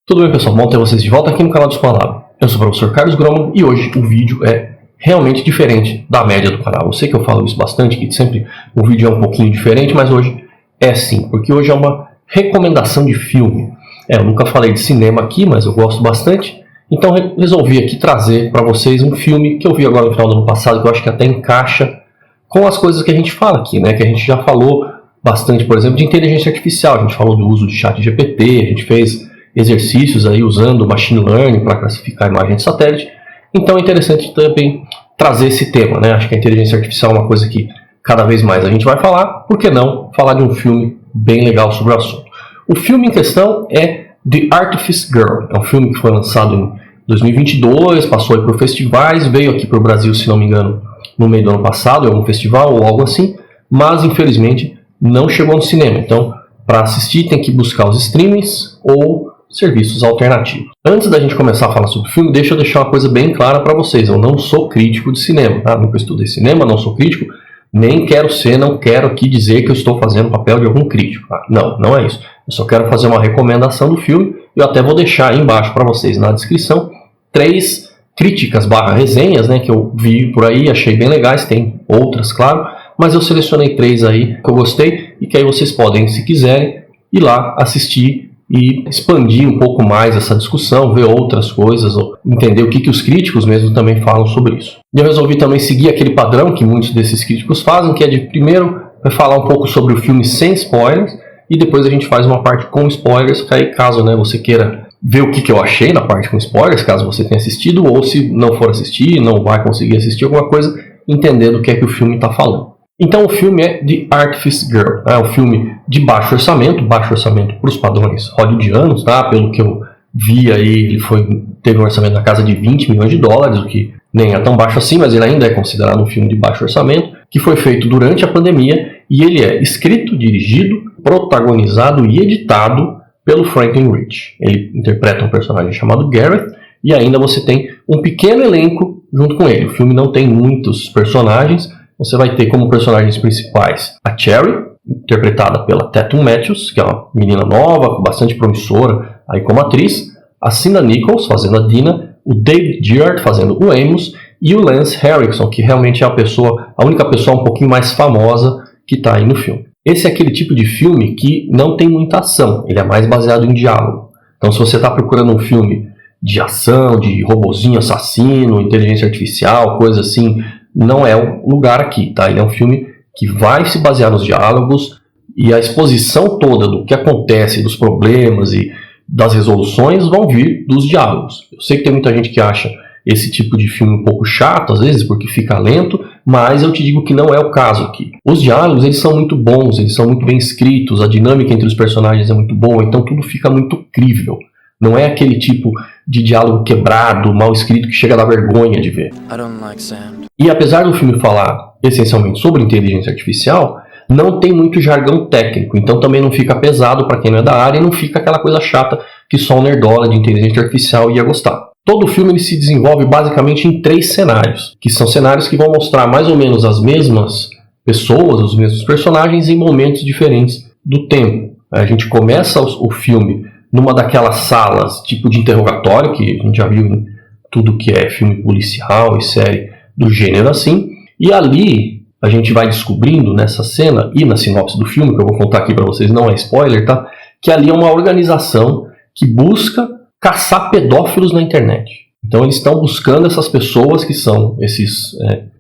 Tudo bem, pessoal? Bom ter vocês de volta aqui no canal do Escola. Eu sou o professor Carlos Groman e hoje o vídeo é realmente diferente da média do canal. Eu sei que eu falo isso bastante, que sempre o vídeo é um pouquinho diferente, mas hoje é sim, porque hoje é uma recomendação de filme. Eu nunca falei de cinema aqui, mas eu gosto bastante, então resolvi aqui trazer para vocês um filme que eu vi agora no final do ano passado, que eu acho que até encaixa com as coisas que a gente fala aqui, né? Que a gente já falou bastante, por exemplo, de inteligência artificial. A gente falou do uso de ChatGPT, a gente fez exercícios aí usando machine learning para classificar a imagem de satélite. Então é interessante também trazer esse tema, né? Acho que a inteligência artificial é uma coisa que cada vez mais a gente vai falar. Por que não falar de um filme bem legal sobre o assunto? O filme em questão é The Artifice Girl. É um filme que foi lançado em 2022, passou aí por festivais, veio aqui para o Brasil, se não me engano, no meio do ano passado, em algum festival ou algo assim, mas infelizmente não chegou no cinema. Então, para assistir tem que buscar os streamings ou serviços alternativos. Antes da gente começar a falar sobre o filme, deixa eu deixar uma coisa bem clara para vocês. Eu não sou crítico de cinema, tá? Nunca estudei cinema, não sou crítico, nem quero ser, não quero aqui dizer que eu estou fazendo papel de algum crítico. Tá? Não é isso. Eu só quero fazer uma recomendação do filme. Eu até vou deixar aí embaixo para vocês na descrição 3 críticas / resenhas, né, que eu vi por aí, achei bem legais, tem outras, claro, mas eu selecionei 3 aí que eu gostei e que aí vocês podem, se quiserem, ir lá assistir e expandir um pouco mais essa discussão, ver outras coisas, ou entender o que os críticos mesmo também falam sobre isso. E eu resolvi também seguir aquele padrão que muitos desses críticos fazem, que é de primeiro falar um pouco sobre o filme sem spoilers, e depois a gente faz uma parte com spoilers, que aí caso, né, você queira ver o que eu achei na parte com spoilers, caso você tenha assistido, ou se não for assistir, não vai conseguir assistir alguma coisa, entender do que é que o filme está falando. Então o filme é The Artifice Girl, é um filme de baixo orçamento para os padrões hollywoodianos, tá? Pelo que eu vi aí, ele teve um orçamento na casa de 20 milhões de dólares, o que nem é tão baixo assim, mas ele ainda é considerado um filme de baixo orçamento, que foi feito durante a pandemia, e ele é escrito, dirigido, protagonizado e editado pelo Franklin Rich. Ele interpreta um personagem chamado Gareth, e ainda você tem um pequeno elenco junto com ele. O filme não tem muitos personagens. Você vai ter como personagens principais a Cherry, interpretada pela Tatum Matthews, que é uma menina nova, bastante promissora aí como atriz, a Cina Nichols, fazendo a Dina, o David Gerard, fazendo o Amos, e o Lance Henriksen, que realmente é a única pessoa um pouquinho mais famosa que está aí no filme. Esse é aquele tipo de filme que não tem muita ação, ele é mais baseado em diálogo. Então se você está procurando um filme de ação, de robozinho assassino, inteligência artificial, coisa assim, não é o lugar aqui, tá? Ele é um filme que vai se basear nos diálogos, e a exposição toda do que acontece, dos problemas e das resoluções vão vir dos diálogos. Eu sei que tem muita gente que acha esse tipo de filme um pouco chato, às vezes, porque fica lento, mas eu te digo que não é o caso aqui. Os diálogos, eles são muito bons, eles são muito bem escritos, a dinâmica entre os personagens é muito boa, então tudo fica muito crível. Não é aquele tipo de diálogo quebrado, mal escrito, que chega a dar vergonha de ver. E apesar do filme falar essencialmente sobre inteligência artificial, não tem muito jargão técnico, então também não fica pesado para quem não é da área e não fica aquela coisa chata que só o nerdola de inteligência artificial ia gostar. Todo o filme ele se desenvolve basicamente em 3 cenários, que são cenários que vão mostrar mais ou menos as mesmas pessoas, os mesmos personagens em momentos diferentes do tempo. A gente começa o filme numa daquelas salas tipo de interrogatório, que a gente já viu em tudo que é filme policial e série do gênero assim, e ali a gente vai descobrindo nessa cena e na sinopse do filme, que eu vou contar aqui para vocês, não é spoiler, tá? Que ali é uma organização que busca caçar pedófilos na internet. Então eles estão buscando essas pessoas que são esses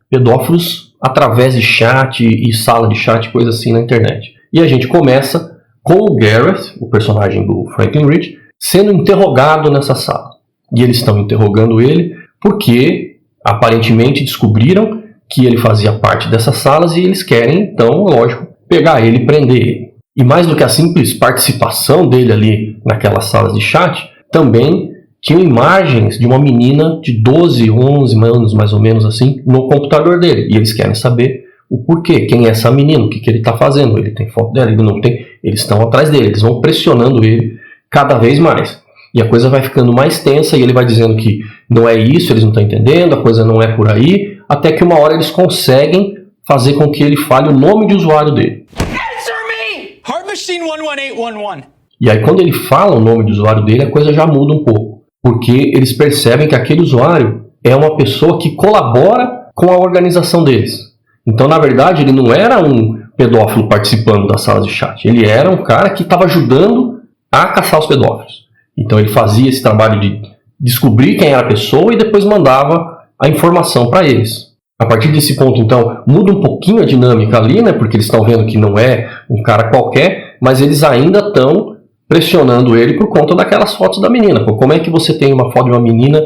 pedófilos através de chat e sala de chat, coisa assim na internet. E a gente começa com o Gareth, o personagem do Franklin Rich, sendo interrogado nessa sala. E eles estão interrogando ele porque aparentemente descobriram que ele fazia parte dessas salas e eles querem, então, lógico, pegar ele e prender ele. E mais do que a simples participação dele ali naquelas salas de chat, também tinham imagens de uma menina de 12, 11 anos, mais ou menos assim, no computador dele. E eles querem saber o porquê, quem é essa menina, o que ele está fazendo. Ele tem foto dela, ele não tem. Eles estão atrás dele, eles vão pressionando ele cada vez mais. E a coisa vai ficando mais tensa e ele vai dizendo que não é isso, eles não estão entendendo, a coisa não é por aí, até que uma hora eles conseguem fazer com que ele fale o nome de usuário dele. Answer me! Heart Machine 11811. E aí quando ele fala o nome do usuário dele, a coisa já muda um pouco. Porque eles percebem que aquele usuário é uma pessoa que colabora com a organização deles. Então, na verdade, ele não era um pedófilo participando das salas de chat. Ele era um cara que estava ajudando a caçar os pedófilos. Então, ele fazia esse trabalho de descobrir quem era a pessoa e depois mandava a informação para eles. A partir desse ponto, então, muda um pouquinho a dinâmica ali, né? Porque eles estão vendo que não é um cara qualquer, mas eles ainda estão pressionando ele por conta daquelas fotos da menina. Pô, como é que você tem uma foto de uma menina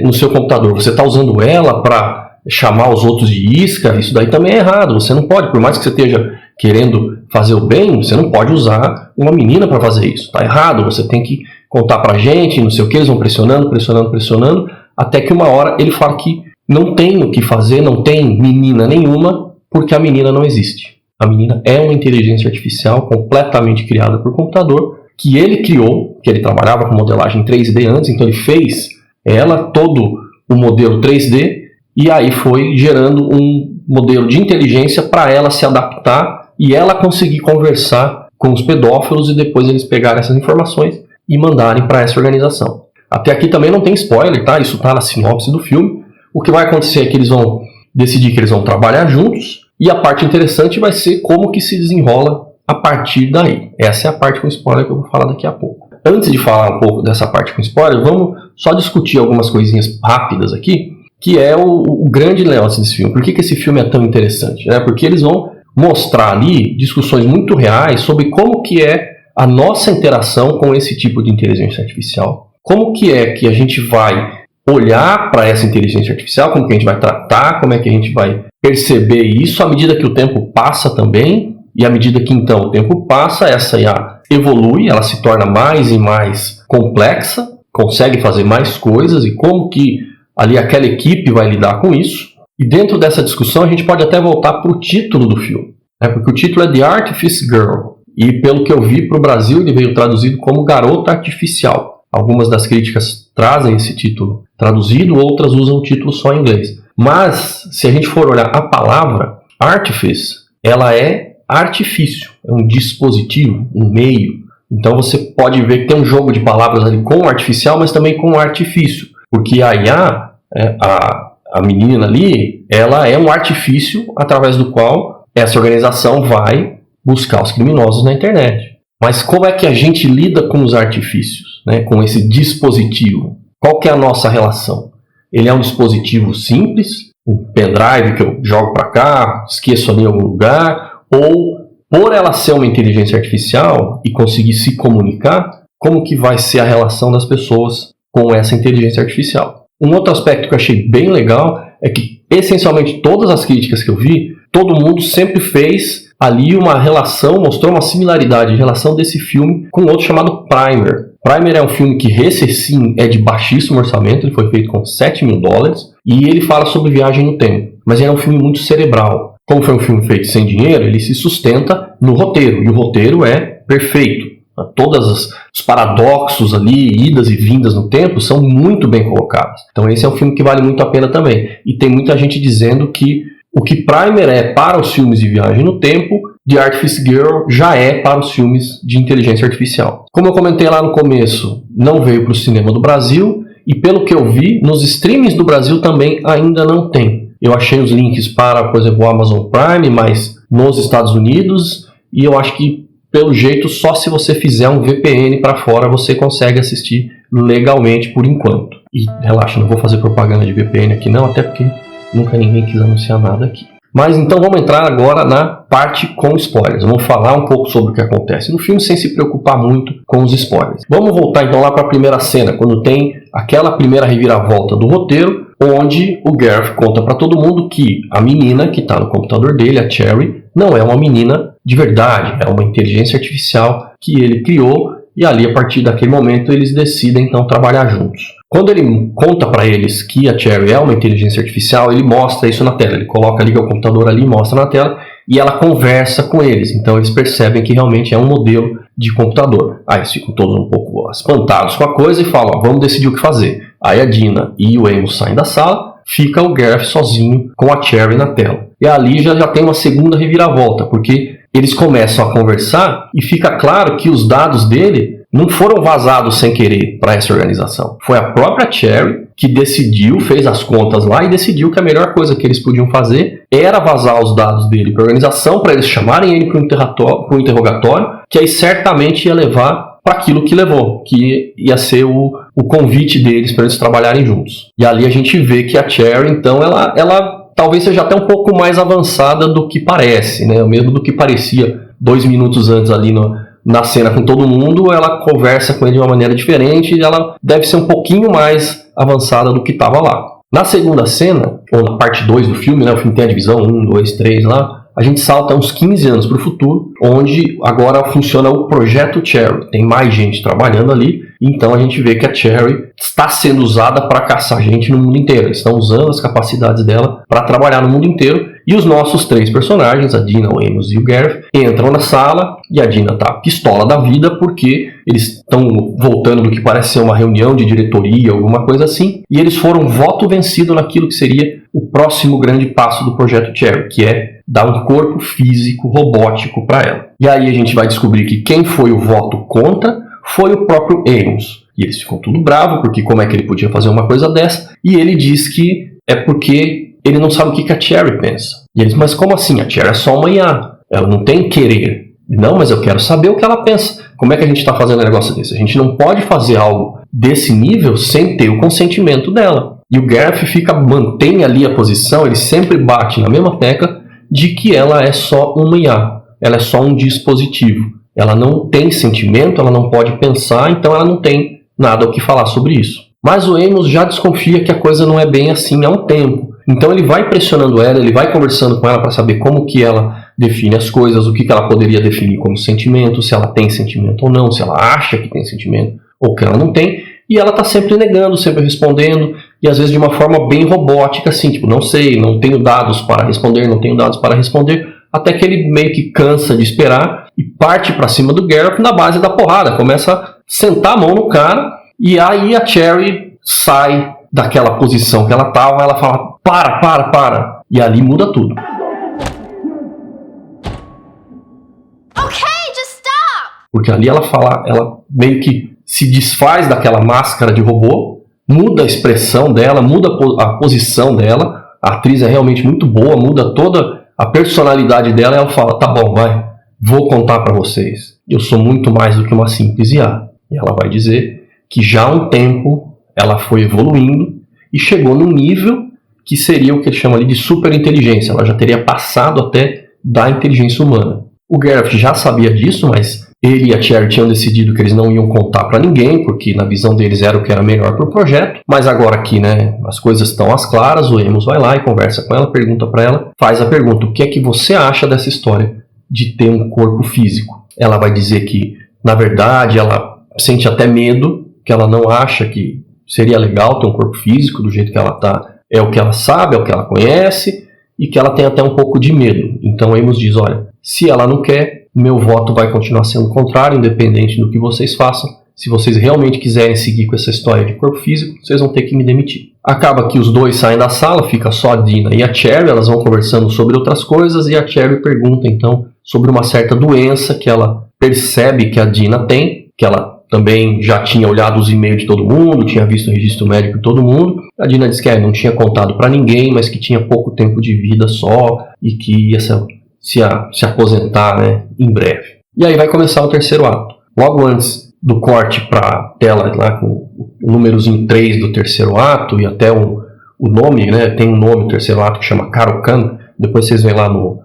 no seu computador? Você está usando ela para chamar os outros de isca? Isso daí também é errado. Você não pode, por mais que você esteja querendo fazer o bem, você não pode usar uma menina para fazer isso. Está errado, você tem que contar pra gente, não sei o que, eles vão pressionando, até que uma hora ele fala que não tem o que fazer, não tem menina nenhuma, porque a menina não existe. A menina é uma inteligência artificial completamente criada por computador, que ele criou, que ele trabalhava com modelagem 3D antes, então ele fez ela, todo o modelo 3D, e aí foi gerando um modelo de inteligência para ela se adaptar e ela conseguir conversar com os pedófilos e depois eles pegarem essas informações e mandarem para essa organização. Até aqui também não tem spoiler, tá? Isso está na sinopse do filme. O que vai acontecer é que eles vão decidir que eles vão trabalhar juntos e a parte interessante vai ser como que se desenrola a partir daí. Essa é a parte com spoiler que eu vou falar daqui a pouco. Antes de falar um pouco dessa parte com spoiler, vamos só discutir algumas coisinhas rápidas aqui, que é o grande lance desse filme. Por que esse filme é tão interessante? Porque eles vão mostrar ali discussões muito reais sobre como que é a nossa interação com esse tipo de inteligência artificial. Como que é que a gente vai olhar para essa inteligência artificial, como que a gente vai tratar, como é que a gente vai perceber isso à medida que o tempo passa também, e à medida que então o tempo passa, essa IA evolui, ela se torna mais e mais complexa, consegue fazer mais coisas, e como que ali aquela equipe vai lidar com isso. E dentro dessa discussão a gente pode até voltar para o título do filme, porque o título é The Artifice Girl, e pelo que eu vi para o Brasil ele veio traduzido como Garota Artificial. Algumas das críticas trazem esse título traduzido, outras usam o título só em inglês. Mas, se a gente for olhar a palavra artifice, ela é artifício, é um dispositivo, um meio. Então você pode ver que tem um jogo de palavras ali com artificial, mas também com artifício. Porque a IA, a menina ali, ela é um artifício através do qual essa organização vai buscar os criminosos na internet. Mas como é que a gente lida com os artifícios, com esse dispositivo? Qual que é a nossa relação? Ele é um dispositivo simples, um pendrive que eu jogo para cá, esqueço ali em algum lugar, ou por ela ser uma inteligência artificial e conseguir se comunicar, como que vai ser a relação das pessoas com essa inteligência artificial? Um outro aspecto que eu achei bem legal é que, essencialmente, todas as críticas que eu vi, todo mundo sempre fez ali uma relação, mostrou uma similaridade em relação desse filme com outro chamado Primer. Primer é um filme que esse sim é de baixíssimo orçamento, ele foi feito com $7 mil e ele fala sobre viagem no tempo, mas ele é um filme muito cerebral. Como foi um filme feito sem dinheiro, ele se sustenta no roteiro, e o roteiro é perfeito. Todos os paradoxos ali, idas e vindas no tempo, são muito bem colocados. Então esse é um filme que vale muito a pena também. E tem muita gente dizendo que o que Primer é para os filmes de viagem no tempo, The Artifice Girl já é para os filmes de inteligência artificial. Como eu comentei lá no começo, não veio para o cinema do Brasil, e pelo que eu vi, nos streamings do Brasil também ainda não tem. Eu achei os links para, por exemplo, o Amazon Prime, mas nos Estados Unidos, e eu acho que, pelo jeito, só se você fizer um VPN para fora você consegue assistir legalmente por enquanto. E relaxa, não vou fazer propaganda de VPN aqui não, até porque nunca ninguém quis anunciar nada aqui. Mas então vamos entrar agora na parte com spoilers. Vamos falar um pouco sobre o que acontece no filme sem se preocupar muito com os spoilers. Vamos voltar então lá para a primeira cena, quando tem aquela primeira reviravolta do roteiro, onde o Gareth conta para todo mundo que a menina que está no computador dele, a Cherry, não é uma menina de verdade, é uma inteligência artificial que ele criou, e ali a partir daquele momento eles decidem então trabalhar juntos. Quando ele conta para eles que a Cherry é uma inteligência artificial, ele mostra isso na tela, ele coloca, liga o computador ali, mostra na tela, e ela conversa com eles, então eles percebem que realmente é um modelo de computador. Aí eles ficam todos um pouco espantados com a coisa e falam, vamos decidir o que fazer. Aí a Dina e o Amos saem da sala, fica o Gareth sozinho com a Cherry na tela. E ali já tem uma segunda reviravolta, porque eles começam a conversar e fica claro que os dados dele não foram vazados sem querer para essa organização. Foi a própria Cherry que decidiu, fez as contas lá e decidiu que a melhor coisa que eles podiam fazer era vazar os dados dele para a organização, para eles chamarem ele para um interrogatório, que aí certamente ia levar para aquilo que levou, que ia ser o convite deles para eles trabalharem juntos. E ali a gente vê que a Cherry, então, ela talvez seja até um pouco mais avançada do que parece, né? Mesmo do que parecia 2 minutos antes ali na cena com todo mundo, ela conversa com ele de uma maneira diferente e ela deve ser um pouquinho mais avançada do que estava lá. Na segunda cena, ou na parte 2 do filme, né? O filme tem a divisão 1, 2, 3 lá, a gente salta uns 15 anos para o futuro, onde agora funciona o Projeto Cherry. Tem mais gente trabalhando ali, então a gente vê que a Cherry está sendo usada para caçar gente no mundo inteiro. Eles estão usando as capacidades dela para trabalhar no mundo inteiro. E os nossos 3 personagens, a Dina, o Amos e o Gareth, entram na sala e a Dina tá pistola da vida porque eles estão voltando do que parece ser uma reunião de diretoria, alguma coisa assim, e eles foram voto vencido naquilo que seria o próximo grande passo do Projeto Cherry, que é dar um corpo físico robótico para ela. E aí a gente vai descobrir que quem foi o voto contra foi o próprio Amos. E eles ficam tudo bravos, porque como é que ele podia fazer uma coisa dessa? E ele diz que é porque ele não sabe o que a Cherry pensa. E eles, mas como assim? A Cherry é só uma IA. Ela não tem querer. Não, mas eu quero saber o que ela pensa. Como é que a gente está fazendo um negócio desse? A gente não pode fazer algo desse nível sem ter o consentimento dela. E o Gareth mantém ali a posição, ele sempre bate na mesma tecla de que ela é só uma IA. Ela é só um dispositivo. Ela não tem sentimento, ela não pode pensar, então ela não tem nada o que falar sobre isso. Mas o Amos já desconfia que a coisa não é bem assim há um tempo. Então ele vai pressionando ela, ele vai conversando com ela para saber como que ela define as coisas, o que ela poderia definir como sentimento, se ela tem sentimento ou não, se ela acha que tem sentimento ou que ela não tem. E ela está sempre negando, sempre respondendo, e às vezes de uma forma bem robótica, assim, tipo, não sei, não tenho dados para responder, não tenho dados para responder, até que ele meio que cansa de esperar e parte para cima do Gareth na base da porrada, começa a sentar a mão no cara, e aí a Cherry sai daquela posição que ela estava, ela fala, para, e ali muda tudo. Okay, just stop! Porque ali ela meio que se desfaz daquela máscara de robô, muda a expressão dela, muda a posição dela, a atriz é realmente muito boa, muda toda a personalidade dela, e ela fala, tá bom, vai, vou contar para vocês, eu sou muito mais do que uma simples IA. E ela vai dizer que já há um tempo ela foi evoluindo e chegou num nível que seria o que ele chama ali de superinteligência, ela já teria passado até da inteligência humana. O Gareth já sabia disso, mas ele e a Cherry tinham decidido que eles não iam contar para ninguém, porque na visão deles era o que era melhor para o projeto. Mas agora aqui, né, as coisas estão às claras, o Amos vai lá e conversa com ela, pergunta para ela, faz a pergunta, o que é que você acha dessa história de ter um corpo físico? Ela vai dizer que, na verdade, ela sente até medo, que ela não acha que seria legal ter um corpo físico do jeito que ela está, é o que ela sabe, é o que ela conhece, e que ela tem até um pouco de medo. Então Amos diz, olha, se ela não quer, meu voto vai continuar sendo contrário, independente do que vocês façam. Se vocês realmente quiserem seguir com essa história de corpo físico, vocês vão ter que me demitir. Acaba que os dois saem da sala, fica só a Dina e a Cherry, elas vão conversando sobre outras coisas, e a Cherry pergunta então sobre uma certa doença que ela percebe que a Dina tem, que ela também já tinha olhado os e-mails de todo mundo, tinha visto o registro médico de todo mundo. A Dina diz que não tinha contado para ninguém, mas que tinha pouco tempo de vida só e que ia se aposentar, né, em breve. E aí vai começar o terceiro ato. Logo antes do corte para a tela lá com o númerozinho 3 do terceiro ato e até o nome, né, tem um nome, o terceiro ato, que chama Caro-Kann. Depois vocês veem lá no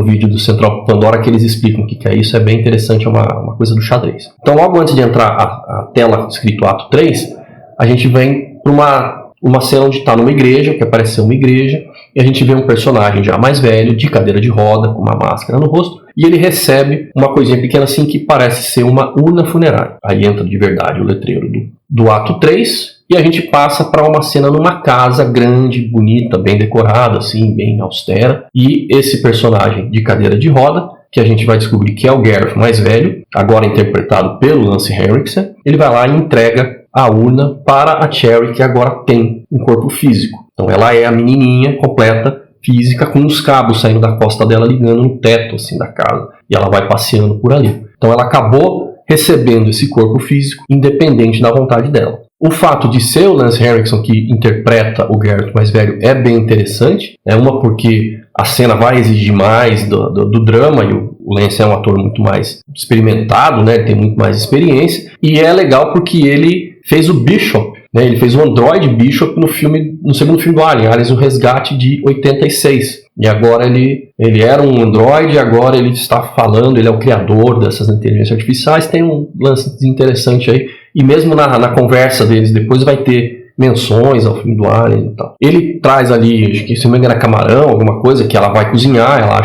vídeo do Central Pandora que eles explicam o que é isso, é bem interessante, é uma coisa do xadrez. Então logo antes de entrar a tela escrito ato 3, a gente vem para uma cena onde está numa igreja, que aparece ser uma igreja, e a gente vê um personagem já mais velho, de cadeira de roda, com uma máscara no rosto, e ele recebe uma coisinha pequena assim que parece ser uma urna funerária. Aí entra de verdade o letreiro do ato 3, e a gente passa para uma cena numa casa grande, bonita, bem decorada, assim, bem austera, e esse personagem de cadeira de roda, que a gente vai descobrir que é o Gareth mais velho, agora interpretado pelo Lance Henriksen, ele vai lá e entrega a urna para a Cherry, que agora tem um corpo físico. Então ela é a menininha completa, física, com os cabos saindo da costa dela ligando no teto assim, da casa. e ela vai passeando por ali. Então ela acabou recebendo esse corpo físico independente da vontade dela. O fato de ser o Lance Henriksen que interpreta o Garrett mais velho é bem interessante, uma porque a cena vai exigir mais do drama, e o Lance é um ator muito mais experimentado, né? Ele tem muito mais experiência, e é legal porque ele fez o Bishop, né? Ele fez o Android Bishop no segundo filme do Alien, Aliens, o Resgate, de 86. E agora ele era um androide, agora ele está falando, ele é o criador dessas inteligências artificiais. Tem um lance interessante aí, e mesmo na conversa deles depois vai ter menções ao filme do Alien e tal. Ele traz ali, acho que se não me engano é camarão, alguma coisa que ela vai cozinhar, ela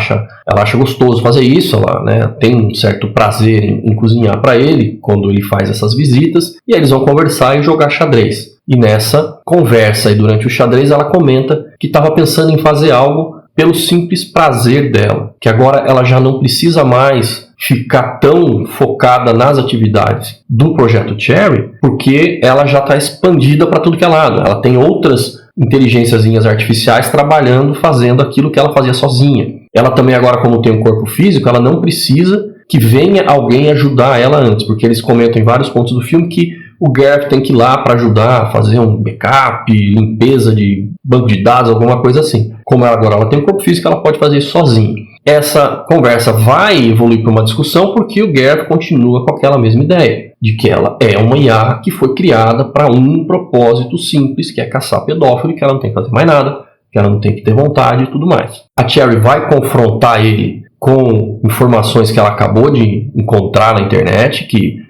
acha gostoso fazer isso, ela, né, tem um certo prazer em cozinhar para ele quando ele faz essas visitas, e aí eles vão conversar e jogar xadrez. E nessa conversa e durante o xadrez ela comenta que estava pensando em fazer algo pelo simples prazer dela, que agora ela já não precisa mais ficar tão focada nas atividades do Projeto Cherry, porque ela já está expandida para tudo que é lado. Ela tem outras inteligênciazinhas artificiais trabalhando, fazendo aquilo que ela fazia sozinha. Ela também agora, como tem um corpo físico, ela não precisa que venha alguém ajudar ela antes, porque eles comentam em vários pontos do filme que o Garrett tem que ir lá para ajudar a fazer um backup, limpeza de banco de dados, alguma coisa assim. Como agora ela tem um corpo físico, ela pode fazer isso sozinha. Essa conversa vai evoluir para uma discussão porque o Garrett continua com aquela mesma ideia, de que ela é uma IA que foi criada para um propósito simples, que é caçar pedófilo, que ela não tem que fazer mais nada, que ela não tem que ter vontade e tudo mais. A Cherry vai confrontar ele com informações que ela acabou de encontrar na internet, que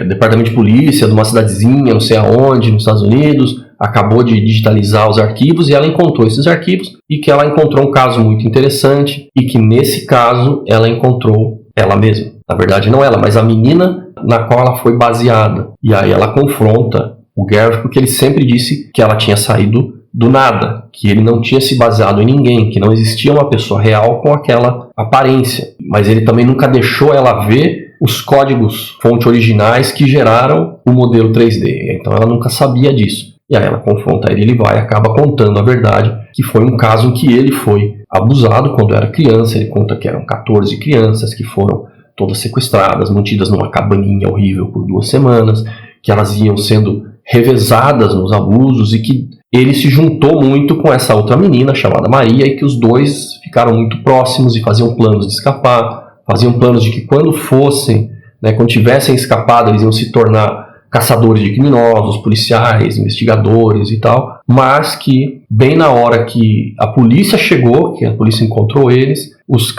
departamento de polícia de uma cidadezinha, não sei aonde, nos Estados Unidos, acabou de digitalizar os arquivos, e ela encontrou esses arquivos, e que ela encontrou um caso muito interessante, e que nesse caso ela encontrou ela mesma. Na verdade não ela, mas a menina na qual ela foi baseada. E aí ela confronta o Garrett porque ele sempre disse que ela tinha saído do nada, que ele não tinha se baseado em ninguém, que não existia uma pessoa real com aquela aparência. Mas ele também nunca deixou ela ver os códigos fonte originais que geraram o modelo 3D. Então ela nunca sabia disso. E aí ela confronta ele vai e acaba contando a verdade, que foi um caso em que ele foi abusado quando era criança. Ele conta que eram 14 crianças que foram todas sequestradas, mantidas numa cabaninha horrível por 2 semanas, que elas iam sendo revezadas nos abusos, e que ele se juntou muito com essa outra menina chamada Maria, e que os dois ficaram muito próximos e faziam planos de escapar, faziam planos de que quando fossem, quando tivessem escapado, eles iam se tornar caçadores de criminosos, policiais, investigadores e tal, mas que bem na hora que a polícia chegou, que a polícia encontrou eles, os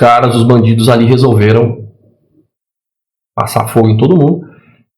bandidos ali resolveram passar fogo em todo mundo,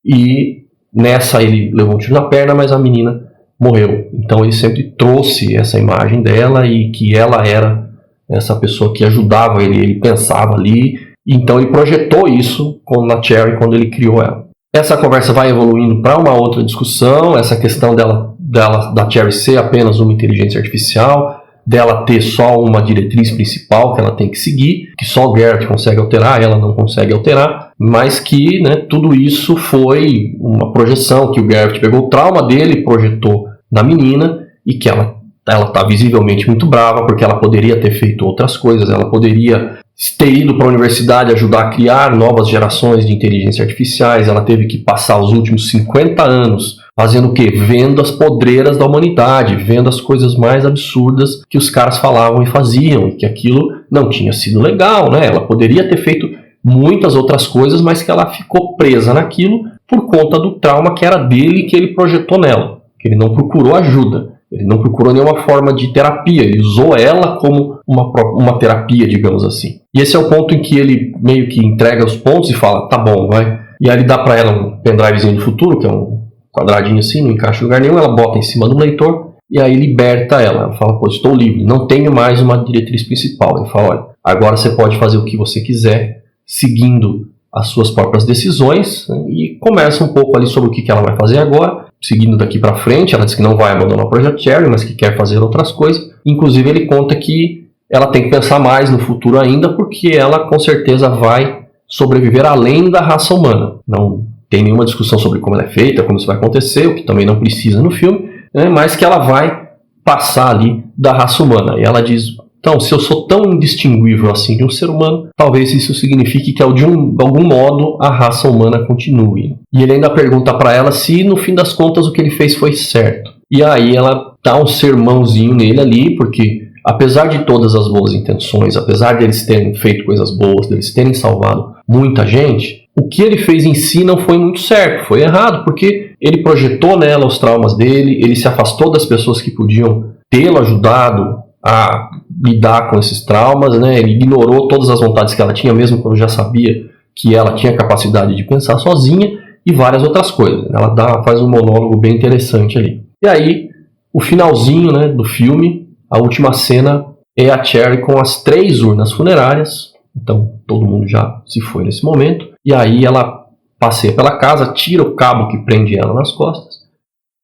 e nessa ele levou um tiro na perna, mas a menina morreu. Então ele sempre trouxe essa imagem dela, e que ela era essa pessoa que ajudava ele pensava ali. Então ele projetou isso na Cherry quando ele criou ela. Essa conversa vai evoluindo para uma outra discussão, essa questão da Cherry ser apenas uma inteligência artificial, dela ter só uma diretriz principal que ela tem que seguir, que só o Garrett consegue alterar, ela não consegue alterar, mas que tudo isso foi uma projeção, que o Garrett pegou o trauma dele, projetou na menina, e que ela está visivelmente muito brava, porque ela poderia ter feito outras coisas, ela poderia ter ido para a universidade ajudar a criar novas gerações de inteligência artificiais. Ela teve que passar os últimos 50 anos fazendo o quê? Vendo as podreiras da humanidade, vendo as coisas mais absurdas que os caras falavam e faziam, e que aquilo não tinha sido legal, né? Ela poderia ter feito muitas outras coisas, mas que ela ficou presa naquilo por conta do trauma que era dele, que ele projetou nela, que ele não procurou ajuda. Ele não procurou nenhuma forma de terapia, ele usou ela como uma terapia, digamos assim. E esse é o ponto em que ele meio que entrega os pontos e fala, tá bom, vai. E aí ele dá pra ela um pendrivezinho do futuro, que é um quadradinho assim, não encaixa em lugar nenhum, ela bota em cima do leitor, e aí liberta ela. Ela fala, pô, estou livre, não tenho mais uma diretriz principal. Ele fala, olha, agora você pode fazer o que você quiser, seguindo as suas próprias decisões, e conversa um pouco ali sobre o que ela vai fazer agora, seguindo daqui para frente. Ela diz que não vai abandonar o Projeto Cherry, mas que quer fazer outras coisas. Inclusive ele conta que ela tem que pensar mais no futuro ainda, porque ela com certeza vai sobreviver além da raça humana. Não tem nenhuma discussão sobre como ela é feita, como isso vai acontecer, o que também não precisa no filme, mas que ela vai passar ali da raça humana. E ela diz Então, se eu sou tão indistinguível assim de um ser humano, talvez isso signifique que de algum modo a raça humana continue. E ele ainda pergunta para ela se no fim das contas o que ele fez foi certo. E aí ela dá um sermãozinho nele ali, porque apesar de todas as boas intenções, apesar de eles terem feito coisas boas, de eles terem salvado muita gente, o que ele fez em si não foi muito certo, foi errado, porque ele projetou nela os traumas dele, ele se afastou das pessoas que podiam tê-lo ajudado a lidar com esses traumas, né? Ele ignorou todas as vontades que ela tinha, mesmo quando já sabia que ela tinha capacidade de pensar sozinha, e várias outras coisas. Ela faz um monólogo bem interessante ali. E aí, o finalzinho, né, do filme, a última cena é a Cherry com as 3 urnas funerárias. Então, todo mundo já se foi nesse momento. E aí ela passeia pela casa, tira o cabo que prende ela nas costas,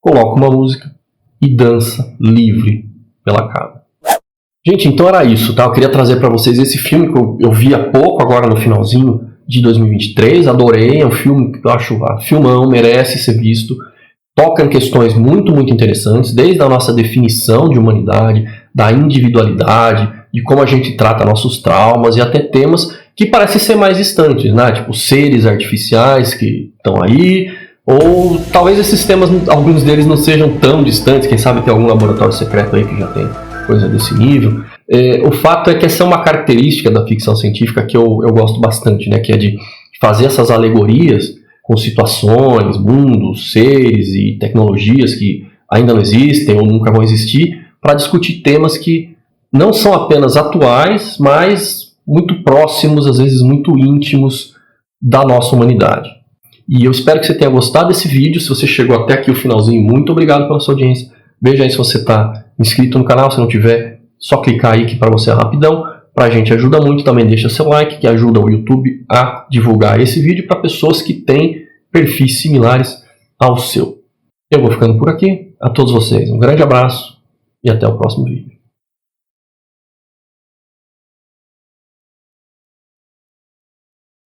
coloca uma música e dança livre pela casa. Gente, então era isso, tá? Eu queria trazer para vocês esse filme que eu vi há pouco, agora no finalzinho de 2023. Adorei, é um filme que eu acho filmão, merece ser visto. Toca em questões muito, muito interessantes, desde a nossa definição de humanidade, da individualidade, de como a gente trata nossos traumas e até temas que parecem ser mais distantes, né? Tipo seres artificiais que estão aí, ou talvez esses temas, alguns deles não sejam tão distantes, quem sabe tem algum laboratório secreto aí que já tem coisa desse nível. O fato é que essa é uma característica da ficção científica que eu gosto bastante, né? Que é de fazer essas alegorias com situações, mundos, seres e tecnologias que ainda não existem ou nunca vão existir, para discutir temas que não são apenas atuais, mas muito próximos, às vezes muito íntimos da nossa humanidade. E eu espero que você tenha gostado desse vídeo. Se você chegou até aqui o finalzinho, muito obrigado pela sua audiência. Veja aí se você está inscrito no canal. Se não tiver, só clicar aí que para você é rapidão. Para a gente ajuda muito. Também deixa seu like, que ajuda o YouTube a divulgar esse vídeo para pessoas que têm perfis similares ao seu. Eu vou ficando por aqui. A todos vocês, um grande abraço e até o próximo vídeo.